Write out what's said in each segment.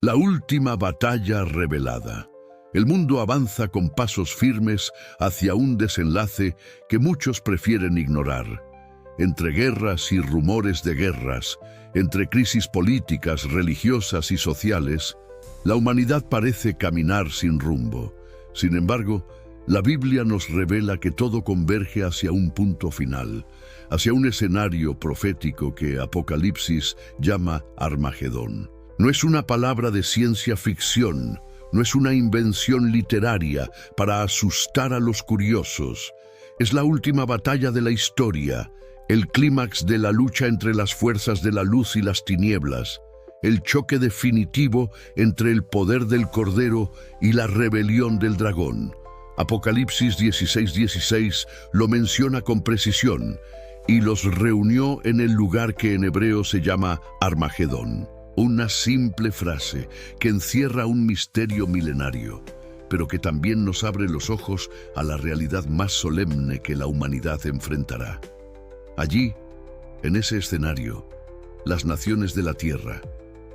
La última batalla revelada. El mundo avanza con pasos firmes hacia un desenlace que muchos prefieren ignorar. Entre guerras y rumores de guerras, entre crisis políticas, religiosas y sociales, la humanidad parece caminar sin rumbo. Sin embargo, la Biblia nos revela que todo converge hacia un punto final, hacia un escenario profético que Apocalipsis llama Armagedón. No es una palabra de ciencia ficción, no es una invención literaria para asustar a los curiosos. Es la última batalla de la historia, el clímax de la lucha entre las fuerzas de la luz y las tinieblas, el choque definitivo entre el poder del Cordero y la rebelión del dragón. Apocalipsis 16:16 lo menciona con precisión, y los reunió en el lugar que en hebreo se llama Armagedón. Una simple frase que encierra un misterio milenario, pero que también nos abre los ojos a la realidad más solemne que la humanidad enfrentará. Allí, en ese escenario, las naciones de la tierra,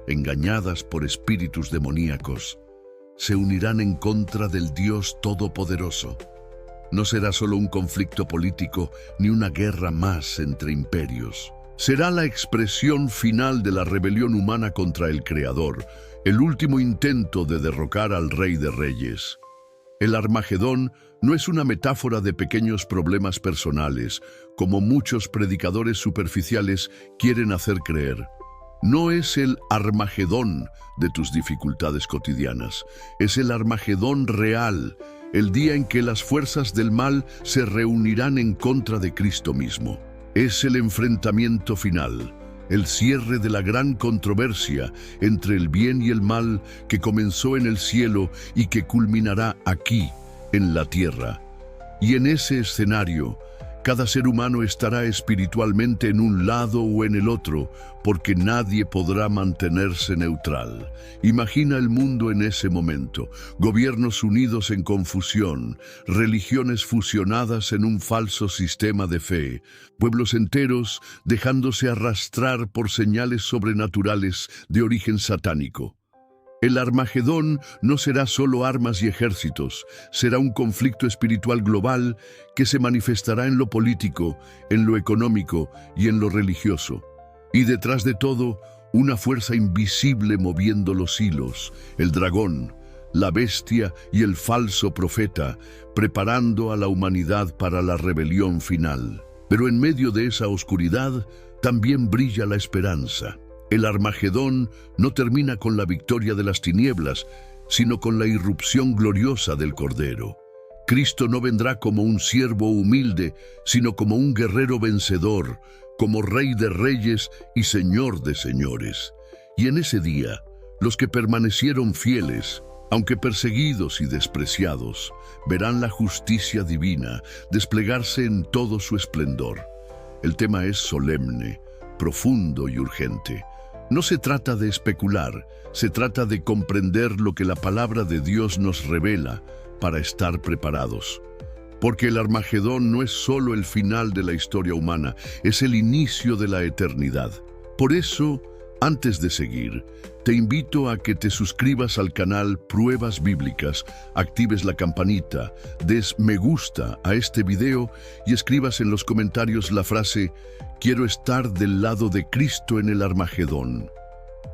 engañadas por espíritus demoníacos, se unirán en contra del Dios Todopoderoso. No será solo un conflicto político ni una guerra más entre imperios. Será la expresión final de la rebelión humana contra el Creador, el último intento de derrocar al Rey de Reyes. El Armagedón no es una metáfora de pequeños problemas personales, como muchos predicadores superficiales quieren hacer creer. No es el Armagedón de tus dificultades cotidianas, es el Armagedón real, el día en que las fuerzas del mal se reunirán en contra de Cristo mismo. Es el enfrentamiento final, el cierre de la gran controversia entre el bien y el mal que comenzó en el cielo y que culminará aquí, en la tierra. Y en ese escenario, cada ser humano estará espiritualmente en un lado o en el otro, porque nadie podrá mantenerse neutral. Imagina el mundo en ese momento, gobiernos unidos en confusión, religiones fusionadas en un falso sistema de fe, pueblos enteros dejándose arrastrar por señales sobrenaturales de origen satánico. El Armagedón no será solo armas y ejércitos, será un conflicto espiritual global que se manifestará en lo político, en lo económico y en lo religioso. Y detrás de todo, una fuerza invisible moviendo los hilos, el dragón, la bestia y el falso profeta, preparando a la humanidad para la rebelión final. Pero en medio de esa oscuridad también brilla la esperanza. El Armagedón no termina con la victoria de las tinieblas, sino con la irrupción gloriosa del Cordero. Cristo no vendrá como un siervo humilde, sino como un guerrero vencedor, como Rey de Reyes y Señor de Señores. Y en ese día, los que permanecieron fieles, aunque perseguidos y despreciados, verán la justicia divina desplegarse en todo su esplendor. El tema es solemne, profundo y urgente. No se trata de especular, se trata de comprender lo que la palabra de Dios nos revela para estar preparados. Porque el Armagedón no es solo el final de la historia humana, es el inicio de la eternidad. Por eso, antes de seguir, te invito a que te suscribas al canal Pruebas Bíblicas, actives la campanita, des me gusta a este video y escribas en los comentarios la frase «Quiero estar del lado de Cristo en el Armagedón».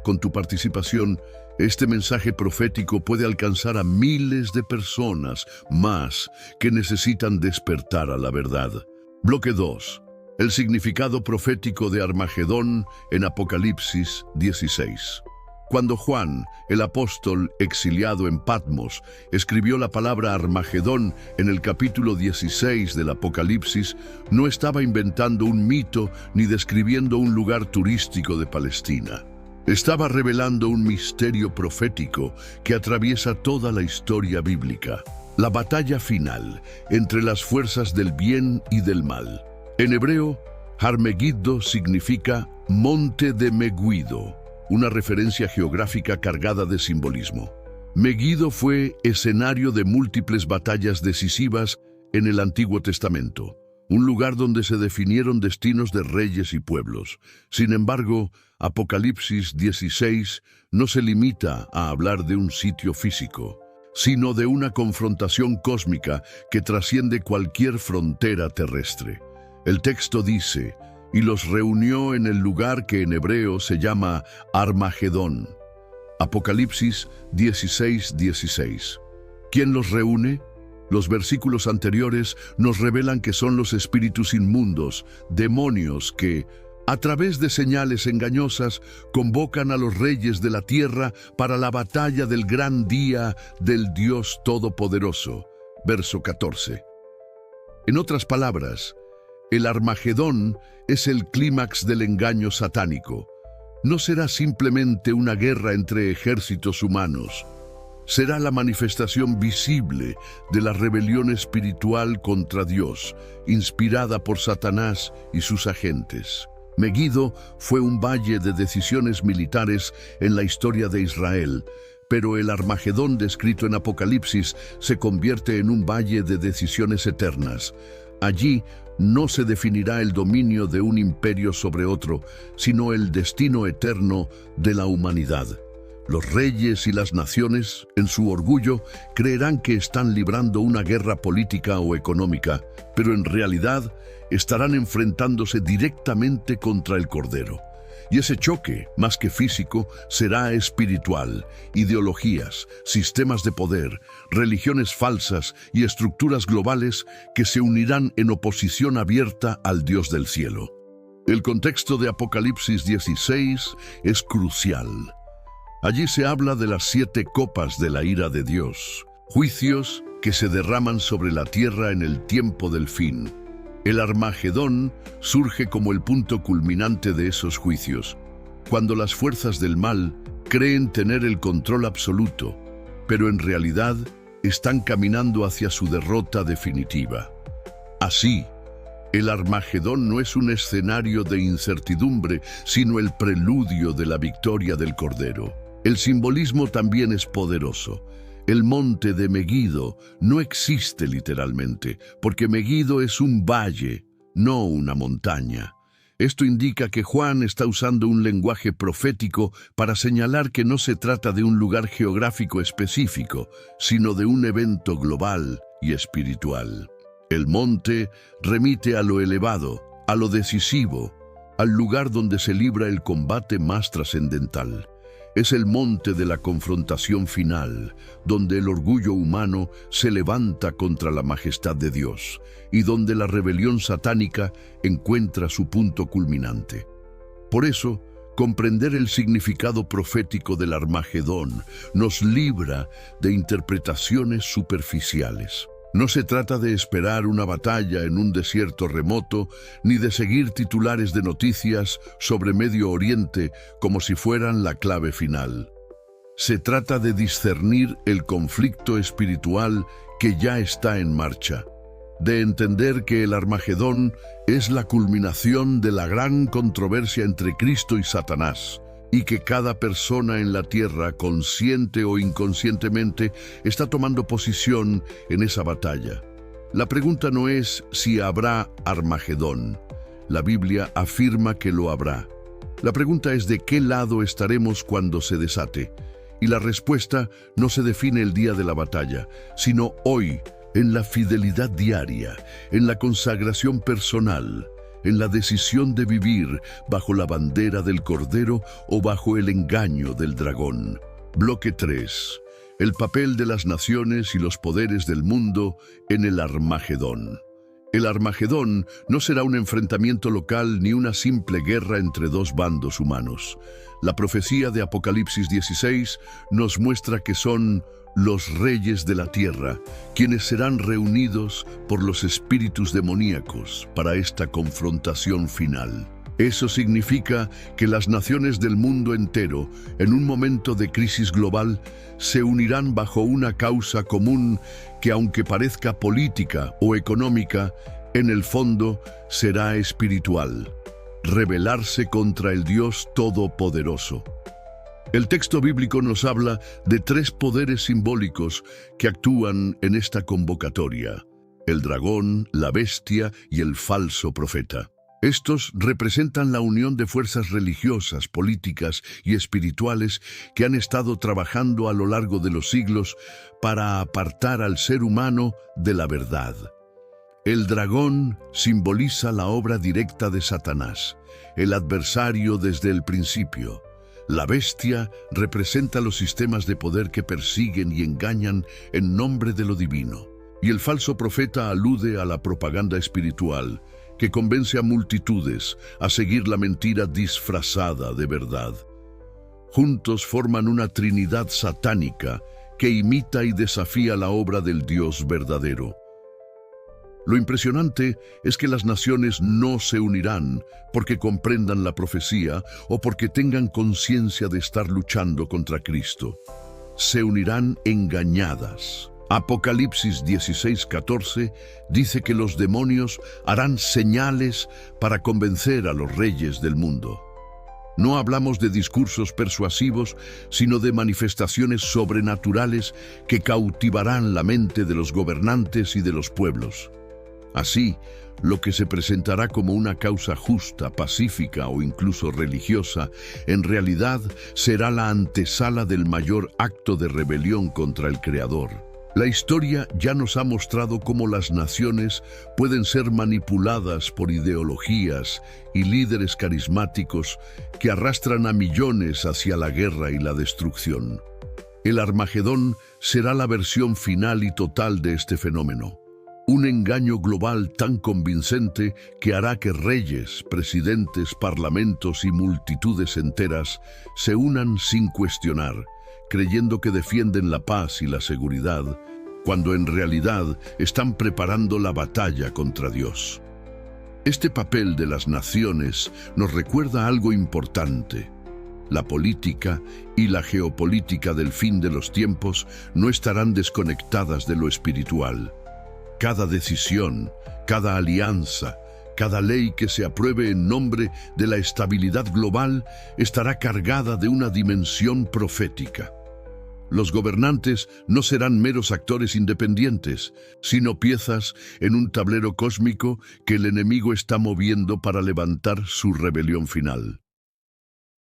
Con tu participación, este mensaje profético puede alcanzar a miles de personas más que necesitan despertar a la verdad. Bloque 2. El significado profético de Armagedón en Apocalipsis 16. Cuando Juan, el apóstol exiliado en Patmos, escribió la palabra Armagedón en el capítulo 16 del Apocalipsis, no estaba inventando un mito ni describiendo un lugar turístico de Palestina. Estaba revelando un misterio profético que atraviesa toda la historia bíblica. La batalla final entre las fuerzas del bien y del mal. En hebreo, Har-Megiddo significa monte de Megiddo, una referencia geográfica cargada de simbolismo. Megiddo fue escenario de múltiples batallas decisivas en el Antiguo Testamento. un lugar donde se definieron destinos de reyes y pueblos. Sin embargo, Apocalipsis 16 no se limita a hablar de un sitio físico, sino de una confrontación cósmica que trasciende cualquier frontera terrestre. El texto dice, y los reunió en el lugar que en hebreo se llama Armagedón. Apocalipsis 16:16. ¿Quién los reúne? Los versículos anteriores nos revelan que son los espíritus inmundos, demonios que, a través de señales engañosas, convocan a los reyes de la tierra para la batalla del gran día del Dios Todopoderoso. Verso 14. En otras palabras, el Armagedón es el clímax del engaño satánico. No será simplemente una guerra entre ejércitos humanos. Será la manifestación visible de la rebelión espiritual contra Dios, inspirada por Satanás y sus agentes. Megiddo fue un valle de decisiones militares en la historia de Israel, pero el Armagedón descrito en Apocalipsis se convierte en un valle de decisiones eternas. Allí no se definirá el dominio de un imperio sobre otro, sino el destino eterno de la humanidad. Los reyes y las naciones, en su orgullo, creerán que están librando una guerra política o económica, pero en realidad estarán enfrentándose directamente contra el Cordero. Y ese choque, más que físico, será espiritual. Ideologías, sistemas de poder, religiones falsas y estructuras globales que se unirán en oposición abierta al Dios del cielo. El contexto de Apocalipsis 16 es crucial. Allí se habla de las 7 copas de la ira de Dios, juicios que se derraman sobre la tierra en el tiempo del fin. El Armagedón surge como el punto culminante de esos juicios, cuando las fuerzas del mal creen tener el control absoluto, pero en realidad están caminando hacia su derrota definitiva. Así, el Armagedón no es un escenario de incertidumbre, sino el preludio de la victoria del Cordero. El simbolismo también es poderoso. El monte de Megiddo no existe literalmente, porque Megiddo es un valle, no una montaña. Esto indica que Juan está usando un lenguaje profético para señalar que no se trata de un lugar geográfico específico, sino de un evento global y espiritual. El monte remite a lo elevado, a lo decisivo, al lugar donde se libra el combate más trascendental. Es el monte de la confrontación final, donde el orgullo humano se levanta contra la majestad de Dios y donde la rebelión satánica encuentra su punto culminante. Por eso, comprender el significado profético del Armagedón nos libra de interpretaciones superficiales. No se trata de esperar una batalla en un desierto remoto, ni de seguir titulares de noticias sobre Medio Oriente como si fueran la clave final. Se trata de discernir el conflicto espiritual que ya está en marcha, de entender que el Armagedón es la culminación de la gran controversia entre Cristo y Satanás, y que cada persona en la tierra, consciente o inconscientemente, está tomando posición en esa batalla. La pregunta no es si habrá Armagedón. La Biblia afirma que lo habrá. La pregunta es de qué lado estaremos cuando se desate. Y la respuesta no se define el día de la batalla, sino hoy, en la fidelidad diaria, en la consagración personal, en la decisión de vivir bajo la bandera del Cordero o bajo el engaño del dragón. Bloque 3. El papel de las naciones y los poderes del mundo en el Armagedón. El Armagedón no será un enfrentamiento local ni una simple guerra entre dos bandos humanos. La profecía de Apocalipsis 16 nos muestra que son los reyes de la tierra, quienes serán reunidos por los espíritus demoníacos para esta confrontación final. Eso significa que las naciones del mundo entero, en un momento de crisis global, se unirán bajo una causa común que, aunque parezca política o económica, en el fondo será espiritual: rebelarse contra el Dios Todopoderoso. El texto bíblico nos habla de 3 poderes simbólicos que actúan en esta convocatoria: el dragón, la bestia y el falso profeta. Estos representan la unión de fuerzas religiosas, políticas y espirituales que han estado trabajando a lo largo de los siglos para apartar al ser humano de la verdad. El dragón simboliza la obra directa de Satanás, el adversario desde el principio. La bestia representa los sistemas de poder que persiguen y engañan en nombre de lo divino. Y el falso profeta alude a la propaganda espiritual, que convence a multitudes a seguir la mentira disfrazada de verdad. Juntos forman una trinidad satánica que imita y desafía la obra del Dios verdadero. Lo impresionante es que las naciones no se unirán porque comprendan la profecía o porque tengan conciencia de estar luchando contra Cristo. Se unirán engañadas. Apocalipsis 16:14 dice que los demonios harán señales para convencer a los reyes del mundo. No hablamos de discursos persuasivos, sino de manifestaciones sobrenaturales que cautivarán la mente de los gobernantes y de los pueblos. Así, lo que se presentará como una causa justa, pacífica o incluso religiosa, en realidad será la antesala del mayor acto de rebelión contra el Creador. La historia ya nos ha mostrado cómo las naciones pueden ser manipuladas por ideologías y líderes carismáticos que arrastran a millones hacia la guerra y la destrucción. El Armagedón será la versión final y total de este fenómeno. Un engaño global tan convincente que hará que reyes, presidentes, parlamentos y multitudes enteras se unan sin cuestionar, creyendo que defienden la paz y la seguridad, cuando en realidad están preparando la batalla contra Dios. Este papel de las naciones nos recuerda algo importante. La política y la geopolítica del fin de los tiempos no estarán desconectadas de lo espiritual. Cada decisión, cada alianza, cada ley que se apruebe en nombre de la estabilidad global estará cargada de una dimensión profética. Los gobernantes no serán meros actores independientes, sino piezas en un tablero cósmico que el enemigo está moviendo para levantar su rebelión final.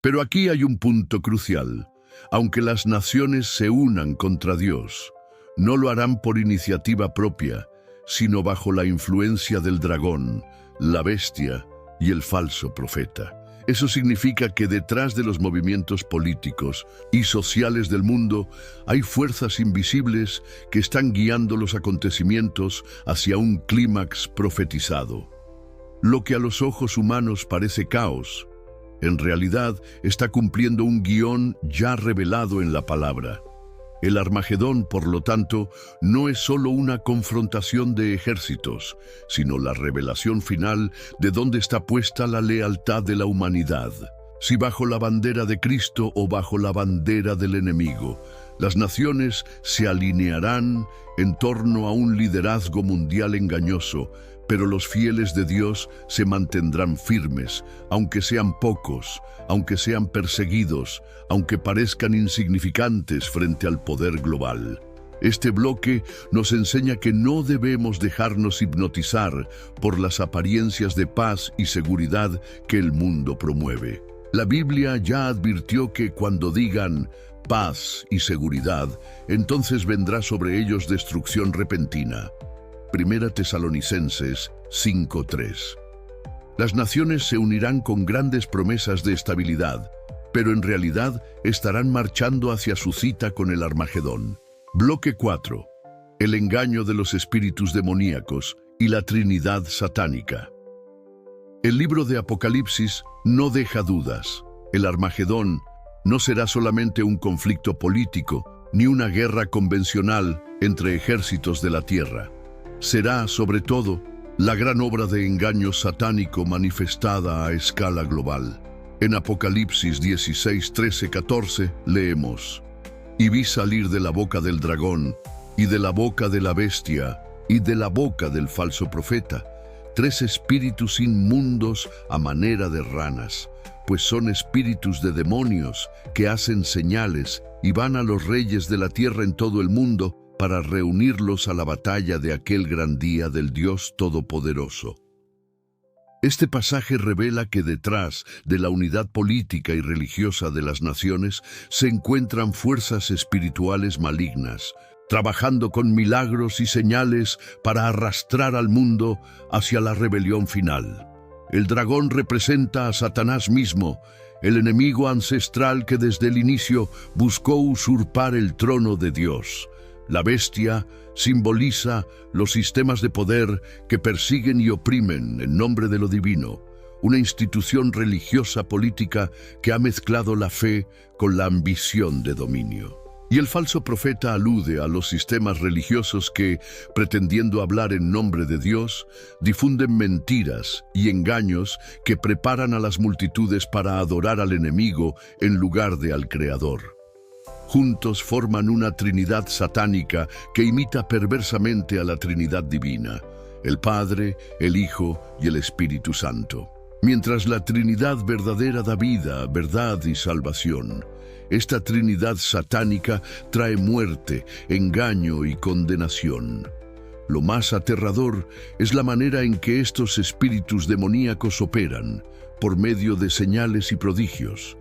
Pero aquí hay un punto crucial. Aunque las naciones se unan contra Dios, no lo harán por iniciativa propia, sino bajo la influencia del dragón, la bestia y el falso profeta. Eso significa que detrás de los movimientos políticos y sociales del mundo hay fuerzas invisibles que están guiando los acontecimientos hacia un clímax profetizado. Lo que a los ojos humanos parece caos, en realidad está cumpliendo un guión ya revelado en la palabra. El Armagedón, por lo tanto, no es solo una confrontación de ejércitos, sino la revelación final de dónde está puesta la lealtad de la humanidad. Si bajo la bandera de Cristo o bajo la bandera del enemigo, las naciones se alinearán en torno a un liderazgo mundial engañoso, pero los fieles de Dios se mantendrán firmes, aunque sean pocos, aunque sean perseguidos, aunque parezcan insignificantes frente al poder global. Este bloque nos enseña que no debemos dejarnos hipnotizar por las apariencias de paz y seguridad que el mundo promueve. La Biblia ya advirtió que cuando digan paz y seguridad, entonces vendrá sobre ellos destrucción repentina. Primera Tesalonicenses 5:3. Las naciones se unirán con grandes promesas de estabilidad, pero en realidad estarán marchando hacia su cita con el Armagedón. Bloque 4. El engaño de los espíritus demoníacos y la Trinidad satánica. El libro de Apocalipsis no deja dudas. El Armagedón no será solamente un conflicto político, ni una guerra convencional entre ejércitos de la tierra. Será, sobre todo, la gran obra de engaño satánico manifestada a escala global. En Apocalipsis 16, 13, 14 leemos: «Y vi salir de la boca del dragón, y de la boca de la bestia, y de la boca del falso profeta, 3 espíritus inmundos a manera de ranas, pues son espíritus de demonios que hacen señales y van a los reyes de la tierra en todo el mundo para reunirlos a la batalla de aquel gran día del Dios Todopoderoso. Este pasaje revela que detrás de la unidad política y religiosa de las naciones se encuentran fuerzas espirituales malignas, trabajando con milagros y señales para arrastrar al mundo hacia la rebelión final. El dragón representa a Satanás mismo, el enemigo ancestral que desde el inicio buscó usurpar el trono de Dios. La bestia simboliza los sistemas de poder que persiguen y oprimen en nombre de lo divino, una institución religiosa política que ha mezclado la fe con la ambición de dominio. Y el falso profeta alude a los sistemas religiosos que, pretendiendo hablar en nombre de Dios, difunden mentiras y engaños que preparan a las multitudes para adorar al enemigo en lugar de al Creador. Juntos forman una trinidad satánica que imita perversamente a la Trinidad divina, el Padre, el Hijo y el Espíritu Santo. Mientras la Trinidad verdadera da vida, verdad y salvación, esta Trinidad satánica trae muerte, engaño y condenación. Lo más aterrador es la manera en que estos espíritus demoníacos operan, por medio de señales y prodigios.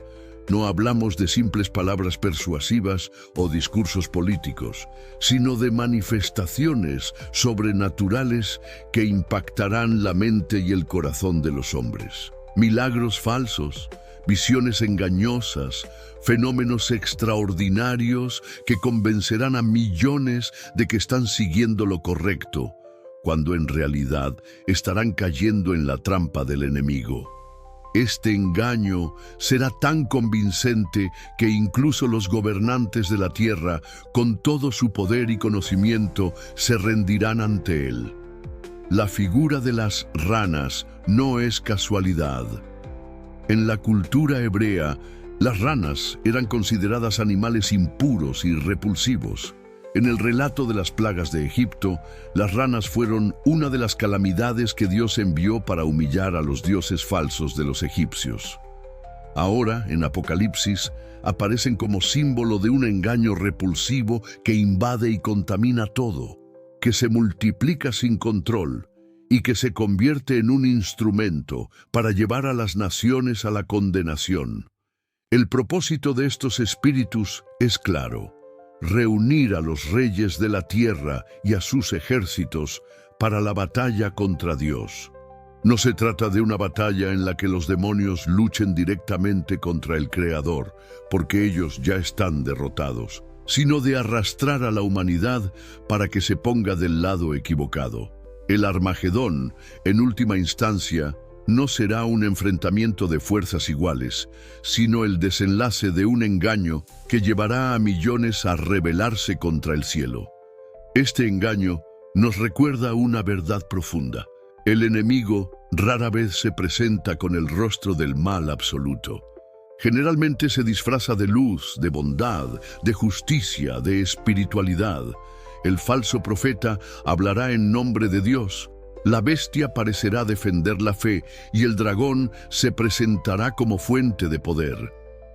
No hablamos de simples palabras persuasivas o discursos políticos, sino de manifestaciones sobrenaturales que impactarán la mente y el corazón de los hombres. Milagros falsos, visiones engañosas, fenómenos extraordinarios que convencerán a millones de que están siguiendo lo correcto, cuando en realidad estarán cayendo en la trampa del enemigo. Este engaño será tan convincente que incluso los gobernantes de la tierra, con todo su poder y conocimiento, se rendirán ante él. La figura de las ranas no es casualidad. En la cultura hebrea, las ranas eran consideradas animales impuros y repulsivos. En el relato de las plagas de Egipto, las ranas fueron una de las calamidades que Dios envió para humillar a los dioses falsos de los egipcios. Ahora, en Apocalipsis, aparecen como símbolo de un engaño repulsivo que invade y contamina todo, que se multiplica sin control y que se convierte en un instrumento para llevar a las naciones a la condenación. El propósito de estos espíritus es claro: reunir a los reyes de la tierra y a sus ejércitos para la batalla contra Dios. No se trata de una batalla en la que los demonios luchen directamente contra el Creador, porque ellos ya están derrotados, sino de arrastrar a la humanidad para que se ponga del lado equivocado. El Armagedón, en última instancia, no será un enfrentamiento de fuerzas iguales, sino el desenlace de un engaño que llevará a millones a rebelarse contra el cielo. Este engaño nos recuerda una verdad profunda. El enemigo rara vez se presenta con el rostro del mal absoluto. Generalmente se disfraza de luz, de bondad, de justicia, de espiritualidad. El falso profeta hablará en nombre de Dios. La bestia parecerá defender la fe y el dragón se presentará como fuente de poder.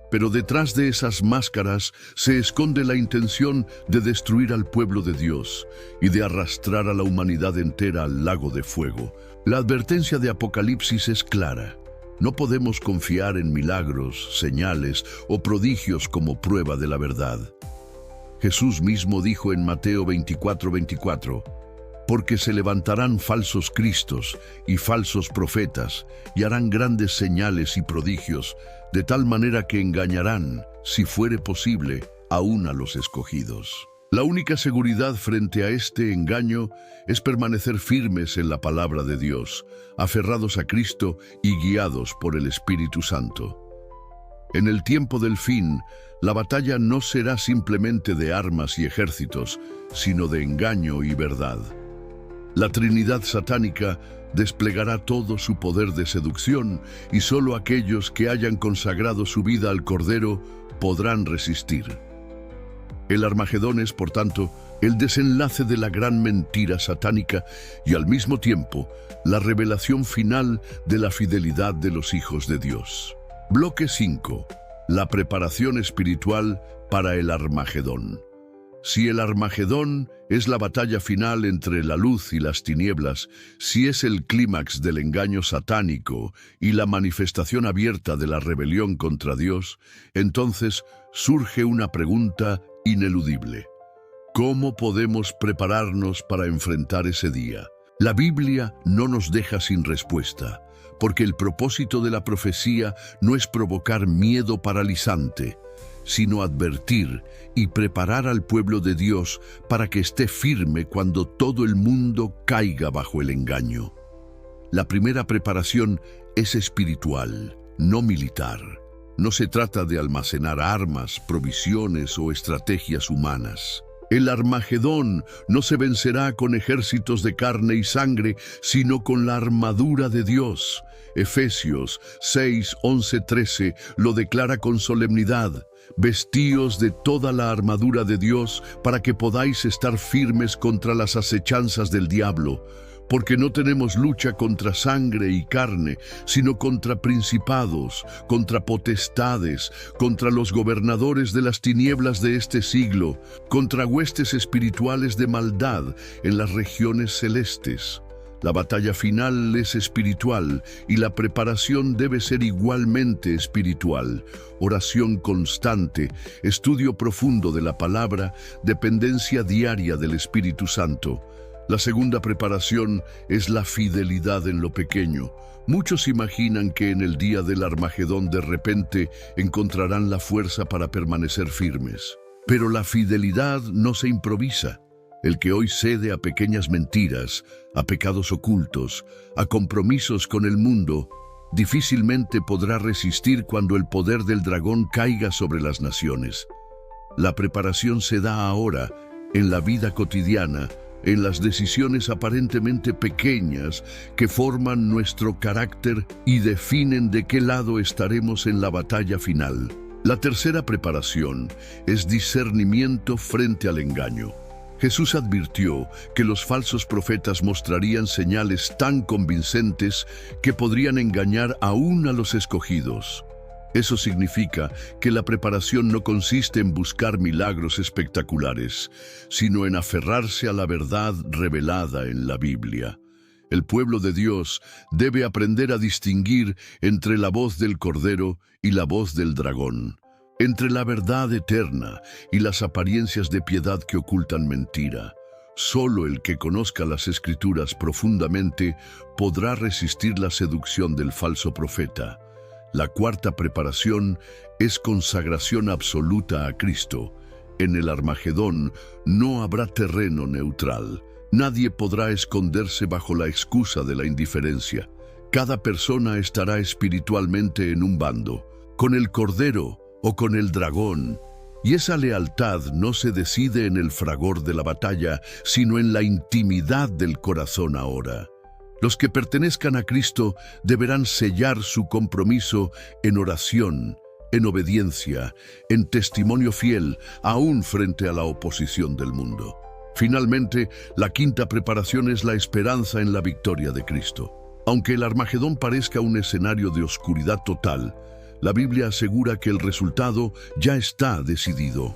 Pero detrás de esas máscaras se esconde la intención de destruir al pueblo de Dios y de arrastrar a la humanidad entera al lago de fuego. La advertencia de Apocalipsis es clara. No podemos confiar en milagros, señales o prodigios como prueba de la verdad. Jesús mismo dijo en Mateo 24:24, porque se levantarán falsos cristos y falsos profetas, y harán grandes señales y prodigios, de tal manera que engañarán, si fuere posible, aún a los escogidos. La única seguridad frente a este engaño es permanecer firmes en la palabra de Dios, aferrados a Cristo y guiados por el Espíritu Santo. En el tiempo del fin, la batalla no será simplemente de armas y ejércitos, sino de engaño y verdad. La Trinidad satánica desplegará todo su poder de seducción y solo aquellos que hayan consagrado su vida al Cordero podrán resistir. El Armagedón es, por tanto, el desenlace de la gran mentira satánica y al mismo tiempo la revelación final de la fidelidad de los hijos de Dios. Bloque 5. La preparación espiritual para el Armagedón. Si el Armagedón es la batalla final entre la luz y las tinieblas, si es el clímax del engaño satánico y la manifestación abierta de la rebelión contra Dios, entonces surge una pregunta ineludible. ¿Cómo podemos prepararnos para enfrentar ese día? La Biblia no nos deja sin respuesta, porque el propósito de la profecía no es provocar miedo paralizante, sino advertir y preparar al pueblo de Dios para que esté firme cuando todo el mundo caiga bajo el engaño. La primera preparación es espiritual, no militar. No se trata de almacenar armas, provisiones o estrategias humanas. El Armagedón no se vencerá con ejércitos de carne y sangre, sino con la armadura de Dios. Efesios 6, 11, 13 lo declara con solemnidad. Vestíos de toda la armadura de Dios para que podáis estar firmes contra las acechanzas del diablo, porque no tenemos lucha contra sangre y carne, sino contra principados, contra potestades, contra los gobernadores de las tinieblas de este siglo, contra huestes espirituales de maldad en las regiones celestes. La batalla final es espiritual y la preparación debe ser igualmente espiritual. Oración constante, estudio profundo de la palabra, dependencia diaria del Espíritu Santo. La segunda preparación es la fidelidad en lo pequeño. Muchos imaginan que en el día del Armagedón de repente encontrarán la fuerza para permanecer firmes. Pero la fidelidad no se improvisa. El que hoy cede a pequeñas mentiras, a pecados ocultos, a compromisos con el mundo, difícilmente podrá resistir cuando el poder del dragón caiga sobre las naciones. La preparación se da ahora, en la vida cotidiana, en las decisiones aparentemente pequeñas que forman nuestro carácter y definen de qué lado estaremos en la batalla final. La tercera preparación es discernimiento frente al engaño. Jesús advirtió que los falsos profetas mostrarían señales tan convincentes que podrían engañar aún a los escogidos. Eso significa que la preparación no consiste en buscar milagros espectaculares, sino en aferrarse a la verdad revelada en la Biblia. El pueblo de Dios debe aprender a distinguir entre la voz del Cordero y la voz del dragón, entre la verdad eterna y las apariencias de piedad que ocultan mentira. Solo el que conozca las Escrituras profundamente podrá resistir la seducción del falso profeta. La cuarta preparación es consagración absoluta a Cristo. En el Armagedón no habrá terreno neutral. Nadie podrá esconderse bajo la excusa de la indiferencia. Cada persona estará espiritualmente en un bando, con el Cordero o con el dragón. Y esa lealtad no se decide en el fragor de la batalla, sino en la intimidad del corazón ahora. Los que pertenezcan a Cristo deberán sellar su compromiso en oración, en obediencia, en testimonio fiel, aún frente a la oposición del mundo. Finalmente, la quinta preparación es la esperanza en la victoria de Cristo. Aunque el Armagedón parezca un escenario de oscuridad total, la Biblia asegura que el resultado ya está decidido.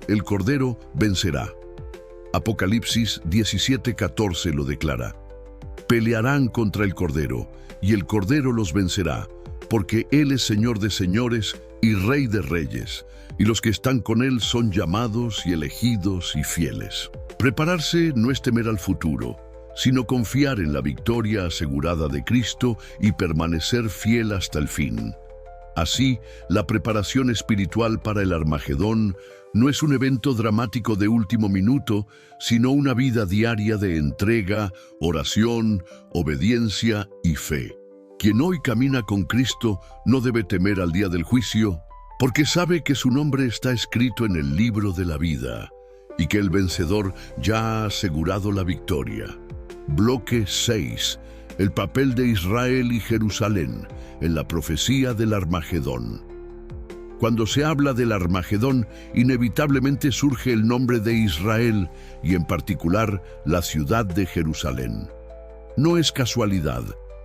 El Cordero vencerá. Apocalipsis 17:14 lo declara. Pelearán contra el Cordero, y el Cordero los vencerá, porque Él es Señor de señores y Rey de reyes, y los que están con Él son llamados y elegidos y fieles. Prepararse no es temer al futuro, sino confiar en la victoria asegurada de Cristo y permanecer fiel hasta el fin. Así, la preparación espiritual para el Armagedón no es un evento dramático de último minuto, sino una vida diaria de entrega, oración, obediencia y fe. Quien hoy camina con Cristo no debe temer al día del juicio, porque sabe que su nombre está escrito en el libro de la vida y que el vencedor ya ha asegurado la victoria. Bloque 6. El papel de Israel y Jerusalén en la profecía del Armagedón. Cuando se habla del Armagedón, inevitablemente surge el nombre de Israel y en particular la ciudad de Jerusalén. No es casualidad.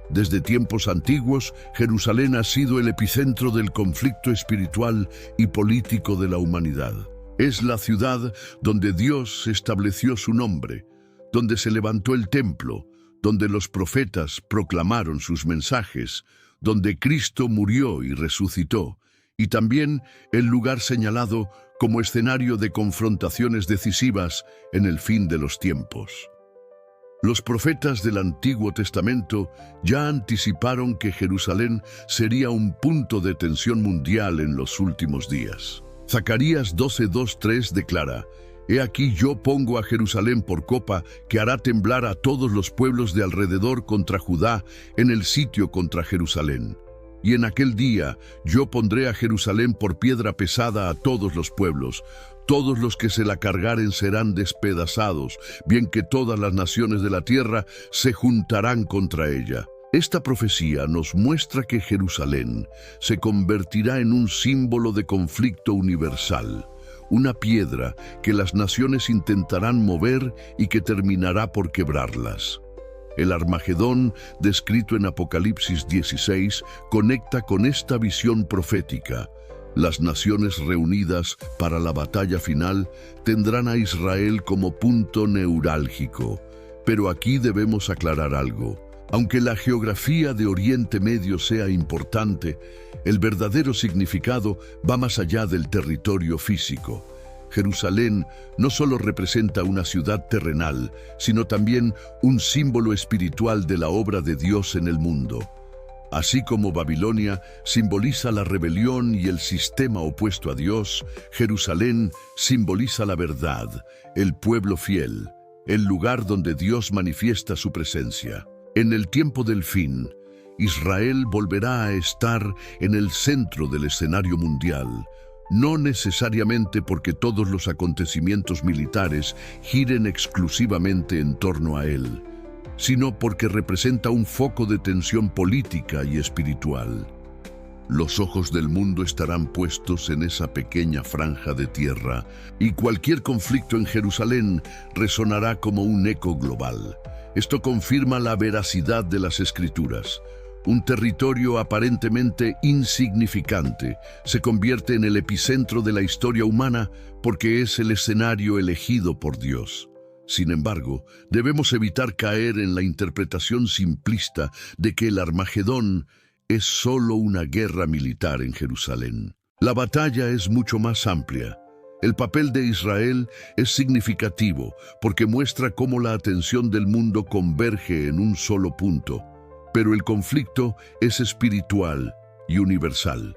Desde tiempos antiguos, Jerusalén ha sido el epicentro del conflicto espiritual y político de la humanidad. Es la ciudad donde Dios estableció su nombre, donde se levantó el templo, donde los profetas proclamaron sus mensajes, donde Cristo murió y resucitó, y también el lugar señalado como escenario de confrontaciones decisivas en el fin de los tiempos. Los profetas del Antiguo Testamento ya anticiparon que Jerusalén sería un punto de tensión mundial en los últimos días. Zacarías 12:2-3 declara: «He aquí yo pongo a Jerusalén por copa que hará temblar a todos los pueblos de alrededor contra Judá en el sitio contra Jerusalén. Y en aquel día yo pondré a Jerusalén por piedra pesada a todos los pueblos. Todos los que se la cargaren serán despedazados, bien que todas las naciones de la tierra se juntarán contra ella». Esta profecía nos muestra que Jerusalén se convertirá en un símbolo de conflicto universal, una piedra que las naciones intentarán mover y que terminará por quebrarlas. El Armagedón, descrito en Apocalipsis 16, conecta con esta visión profética. Las naciones reunidas para la batalla final tendrán a Israel como punto neurálgico. Pero aquí debemos aclarar algo. Aunque la geografía de Oriente Medio sea importante, el verdadero significado va más allá del territorio físico. Jerusalén no solo representa una ciudad terrenal, sino también un símbolo espiritual de la obra de Dios en el mundo. Así como Babilonia simboliza la rebelión y el sistema opuesto a Dios, Jerusalén simboliza la verdad, el pueblo fiel, el lugar donde Dios manifiesta su presencia. En el tiempo del fin, Israel volverá a estar en el centro del escenario mundial, no necesariamente porque todos los acontecimientos militares giren exclusivamente en torno a él, sino porque representa un foco de tensión política y espiritual. Los ojos del mundo estarán puestos en esa pequeña franja de tierra, y cualquier conflicto en Jerusalén resonará como un eco global. Esto confirma la veracidad de las Escrituras. Un territorio aparentemente insignificante se convierte en el epicentro de la historia humana porque es el escenario elegido por Dios. Sin embargo, debemos evitar caer en la interpretación simplista de que el Armagedón es solo una guerra militar en Jerusalén. La batalla es mucho más amplia. El papel de Israel es significativo porque muestra cómo la atención del mundo converge en un solo punto. Pero el conflicto es espiritual y universal.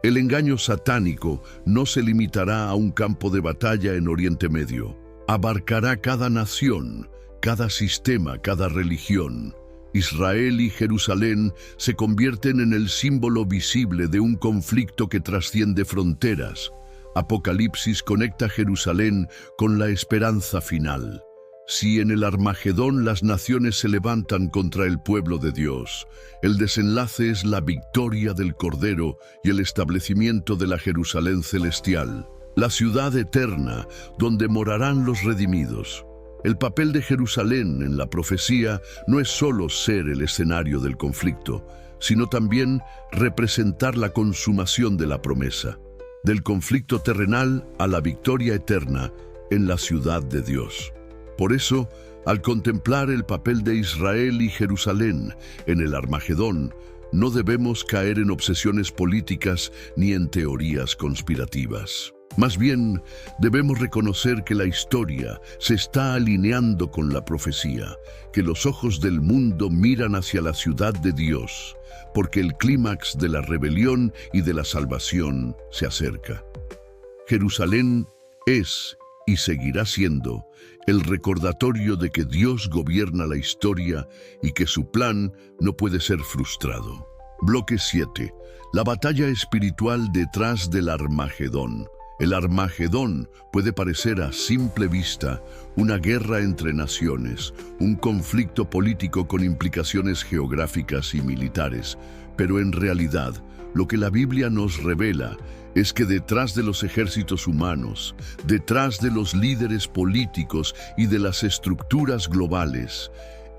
El engaño satánico no se limitará a un campo de batalla en Oriente Medio. Abarcará cada nación, cada sistema, cada religión. Israel y Jerusalén se convierten en el símbolo visible de un conflicto que trasciende fronteras. Apocalipsis conecta Jerusalén con la esperanza final. Si en el Armagedón las naciones se levantan contra el pueblo de Dios, el desenlace es la victoria del Cordero y el establecimiento de la Jerusalén celestial, la ciudad eterna donde morarán los redimidos. El papel de Jerusalén en la profecía no es solo ser el escenario del conflicto, sino también representar la consumación de la promesa, del conflicto terrenal a la victoria eterna en la ciudad de Dios. Por eso, al contemplar el papel de Israel y Jerusalén en el Armagedón, no debemos caer en obsesiones políticas ni en teorías conspirativas. Más bien, debemos reconocer que la historia se está alineando con la profecía, que los ojos del mundo miran hacia la ciudad de Dios, porque el clímax de la rebelión y de la salvación se acerca. Jerusalén es y seguirá siendo el recordatorio de que Dios gobierna la historia y que su plan no puede ser frustrado. Bloque 7. La batalla espiritual detrás del Armagedón. El Armagedón puede parecer a simple vista una guerra entre naciones, un conflicto político con implicaciones geográficas y militares, pero en realidad lo que la Biblia nos revela es que detrás de los ejércitos humanos, detrás de los líderes políticos y de las estructuras globales,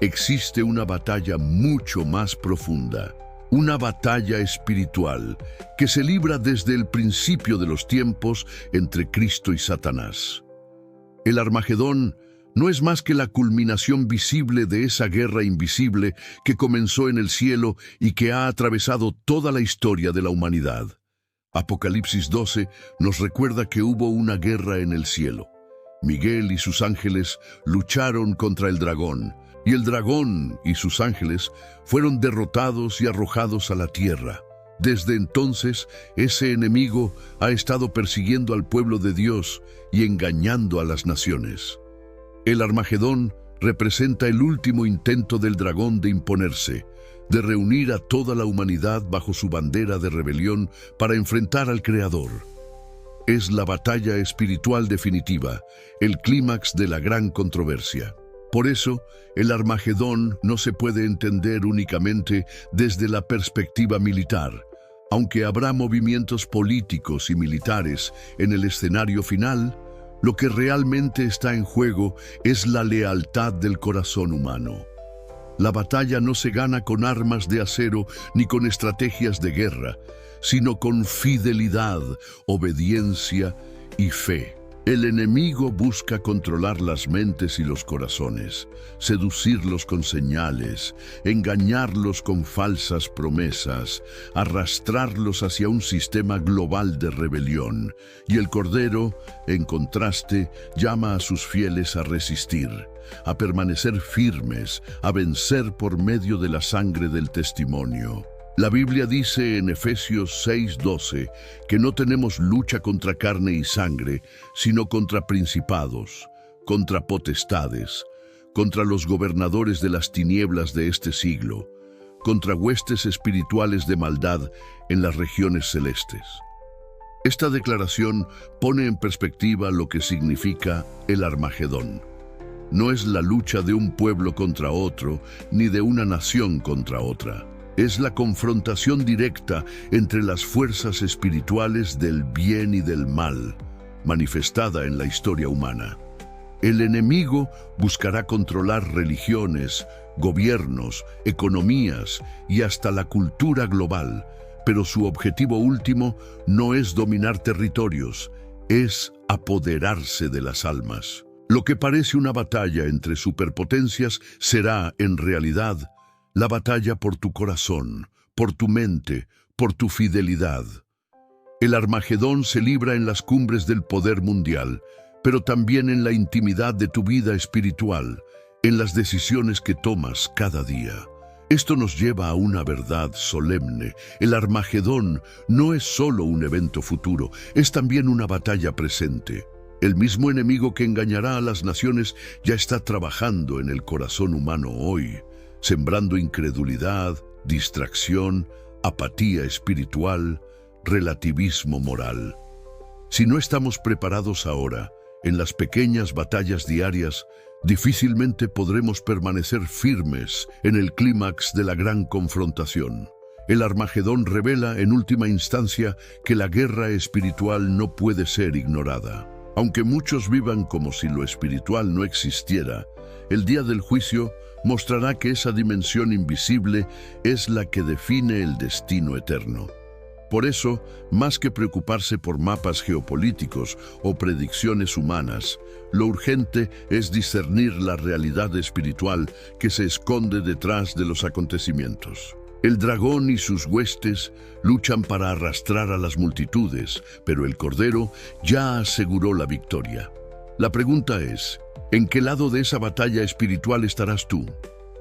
existe una batalla mucho más profunda. una batalla espiritual que se libra desde el principio de los tiempos entre Cristo y Satanás. El Armagedón no es más que la culminación visible de esa guerra invisible que comenzó en el cielo y que ha atravesado toda la historia de la humanidad. Apocalipsis 12 nos recuerda que hubo una guerra en el cielo. Miguel y sus ángeles lucharon contra el dragón, y el dragón y sus ángeles fueron derrotados y arrojados a la tierra. Desde entonces, ese enemigo ha estado persiguiendo al pueblo de Dios y engañando a las naciones. El Armagedón representa el último intento del dragón de imponerse, de reunir a toda la humanidad bajo su bandera de rebelión para enfrentar al Creador. Es la batalla espiritual definitiva, el clímax de la gran controversia. Por eso, el Armagedón no se puede entender únicamente desde la perspectiva militar. Aunque habrá movimientos políticos y militares en el escenario final, lo que realmente está en juego es la lealtad del corazón humano. La batalla no se gana con armas de acero ni con estrategias de guerra, sino con fidelidad, obediencia y fe. El enemigo busca controlar las mentes y los corazones, seducirlos con señales, engañarlos con falsas promesas, arrastrarlos hacia un sistema global de rebelión. Y el Cordero, en contraste, llama a sus fieles a resistir, a permanecer firmes, a vencer por medio de la sangre del testimonio. La Biblia dice en Efesios 6:12 que no tenemos lucha contra carne y sangre, sino contra principados, contra potestades, contra los gobernadores de las tinieblas de este siglo, contra huestes espirituales de maldad en las regiones celestes. Esta declaración pone en perspectiva lo que significa el Armagedón. No es la lucha de un pueblo contra otro, ni de una nación contra otra. Es la confrontación directa entre las fuerzas espirituales del bien y del mal, manifestada en la historia humana. El enemigo buscará controlar religiones, gobiernos, economías y hasta la cultura global, pero su objetivo último no es dominar territorios, es apoderarse de las almas. Lo que parece una batalla entre superpotencias será, en realidad, la batalla por tu corazón, por tu mente, por tu fidelidad. El Armagedón se libra en las cumbres del poder mundial, pero también en la intimidad de tu vida espiritual, en las decisiones que tomas cada día. Esto nos lleva a una verdad solemne. El Armagedón no es solo un evento futuro, es también una batalla presente. El mismo enemigo que engañará a las naciones ya está trabajando en el corazón humano hoy, sembrando incredulidad, distracción, apatía espiritual, relativismo moral. Si no estamos preparados ahora, en las pequeñas batallas diarias, difícilmente podremos permanecer firmes en el clímax de la gran confrontación. El Armagedón revela, en última instancia, que la guerra espiritual no puede ser ignorada. Aunque muchos vivan como si lo espiritual no existiera, el día del juicio mostrará que esa dimensión invisible es la que define el destino eterno. Por eso, más que preocuparse por mapas geopolíticos o predicciones humanas, lo urgente es discernir la realidad espiritual que se esconde detrás de los acontecimientos. El dragón y sus huestes luchan para arrastrar a las multitudes, pero el Cordero ya aseguró la victoria. La pregunta es, ¿en qué lado de esa batalla espiritual estarás tú?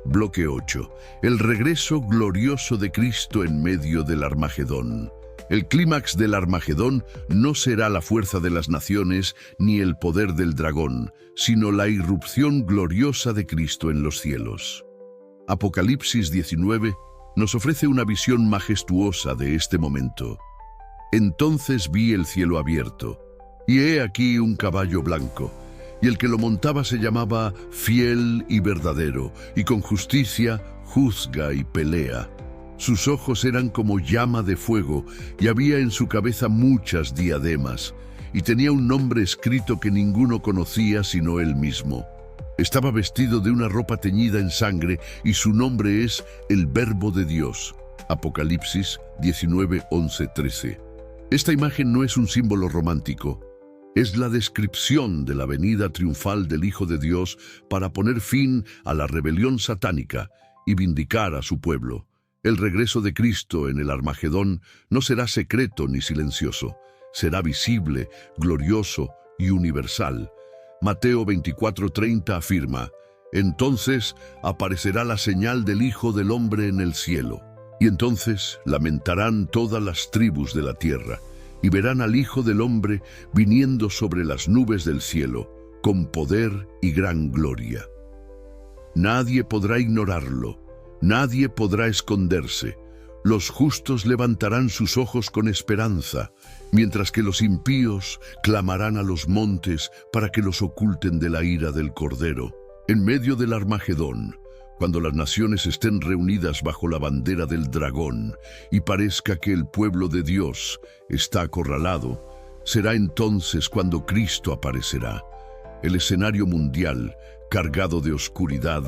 Bloque 8. El regreso glorioso de Cristo en medio del Armagedón. El clímax del Armagedón no será la fuerza de las naciones ni el poder del dragón, sino la irrupción gloriosa de Cristo en los cielos. Apocalipsis 19 nos ofrece una visión majestuosa de este momento. Entonces vi el cielo abierto, y he aquí un caballo blanco, y el que lo montaba se llamaba Fiel y Verdadero, y con justicia juzga y pelea. Sus ojos eran como llama de fuego, y había en su cabeza muchas diademas, y tenía un nombre escrito que ninguno conocía sino él mismo. Estaba vestido de una ropa teñida en sangre, y su nombre es el Verbo de Dios. Apocalipsis 19, 11, 13. Esta imagen no es un símbolo romántico, es la descripción de la venida triunfal del Hijo de Dios para poner fin a la rebelión satánica y vindicar a su pueblo. El regreso de Cristo en el Armagedón no será secreto ni silencioso, será visible, glorioso y universal. Mateo 24:30 afirma: entonces aparecerá la señal del Hijo del Hombre en el cielo, y entonces lamentarán todas las tribus de la tierra, y verán al Hijo del Hombre viniendo sobre las nubes del cielo, con poder y gran gloria. Nadie podrá ignorarlo, nadie podrá esconderse. Los justos levantarán sus ojos con esperanza, mientras que los impíos clamarán a los montes para que los oculten de la ira del Cordero. En medio del Armagedón, cuando las naciones estén reunidas bajo la bandera del dragón y parezca que el pueblo de Dios está acorralado, será entonces cuando Cristo aparecerá. El escenario mundial, cargado de oscuridad,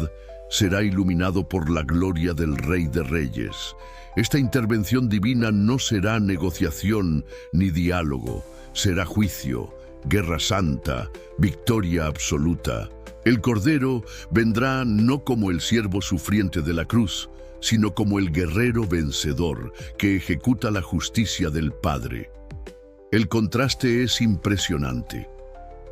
será iluminado por la gloria del Rey de Reyes. Esta intervención divina no será negociación ni diálogo, será juicio, guerra santa, victoria absoluta. El Cordero vendrá no como el siervo sufriente de la cruz, sino como el guerrero vencedor que ejecuta la justicia del Padre. El contraste es impresionante.